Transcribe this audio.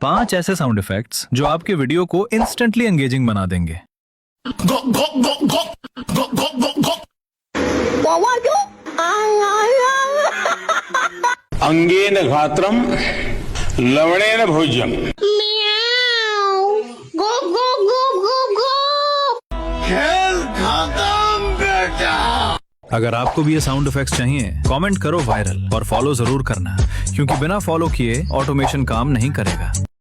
5 ऐसे sound effects जो आपके वीडियो को इंस्टेंटली एंगेजिंग बना देंगे। अंगेन घात्रम लवणेन भोज्यम। अगर आपको भी ये साउंड इफेक्ट्स चाहिए, कमेंट करो वायरल और फॉलो जरूर करना, क्योंकि बिना फॉलो किए ऑटोमेशन काम नहीं करेगा।